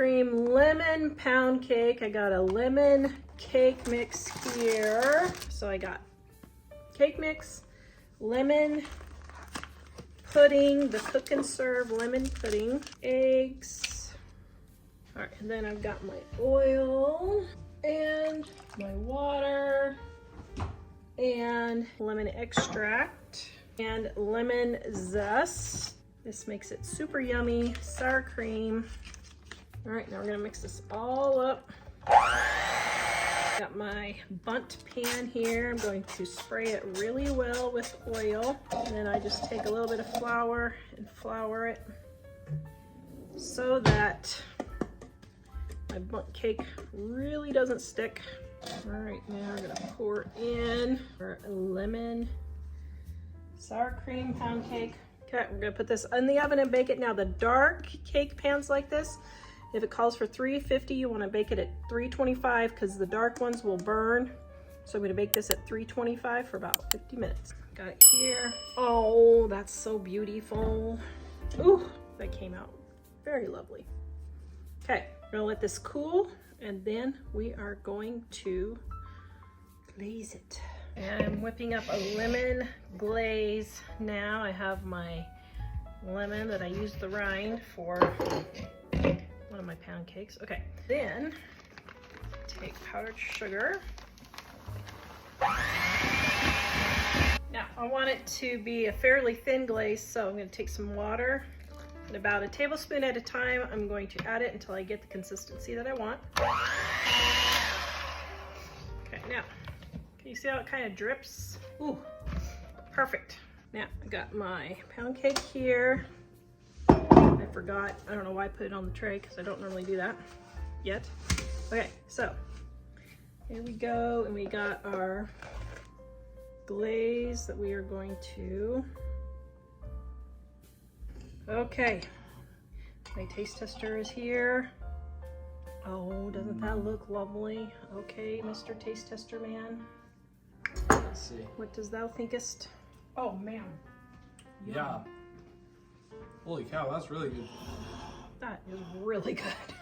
cream lemon pound cake. I got a lemon cake mix here. So I got cake mix, lemon pudding, the cook and serve lemon pudding, eggs. All right, and then I've got my oil and my water and lemon extract and lemon zest. This makes it super yummy. Sour cream. All right, now we're gonna mix this all up. Got my Bundt pan here. I'm going to spray it really well with oil. And then I just take a little bit of flour and flour it so that my Bundt cake really doesn't stick. All right, now we're gonna pour in our lemon sour cream pound cake. Okay, we're gonna put this in the oven and bake it. Now the dark cake pans like this, if it calls for 350, you wanna bake it at 325 because the dark ones will burn. So I'm gonna bake this at 325 for about 50 minutes. Got it here. Oh, that's so beautiful. Ooh, that came out very lovely. Okay, we're gonna let this cool and then we are going to glaze it. And I'm whipping up a lemon glaze now. I have my lemon that I used the rind for one of my pound cakes. Okay, then take powdered sugar. Now I want it to be a fairly thin glaze, so I'm going to take some water and about a tablespoon at a time. I'm going to add it until I get the consistency that I want. Okay, now can you see how it kind of drips? Ooh, perfect. Now I got my pound cake here. I forgot, I don't know why I put it on the tray because I don't normally do that yet. Okay, so here we go, and we got our glaze that we are going to. Okay, my taste tester is here. Oh, doesn't that look lovely? Okay, Mr. Taste Tester Man. Let's see. What does thou thinkest? Oh, man. Yeah. Holy cow, that's really good. That is really good.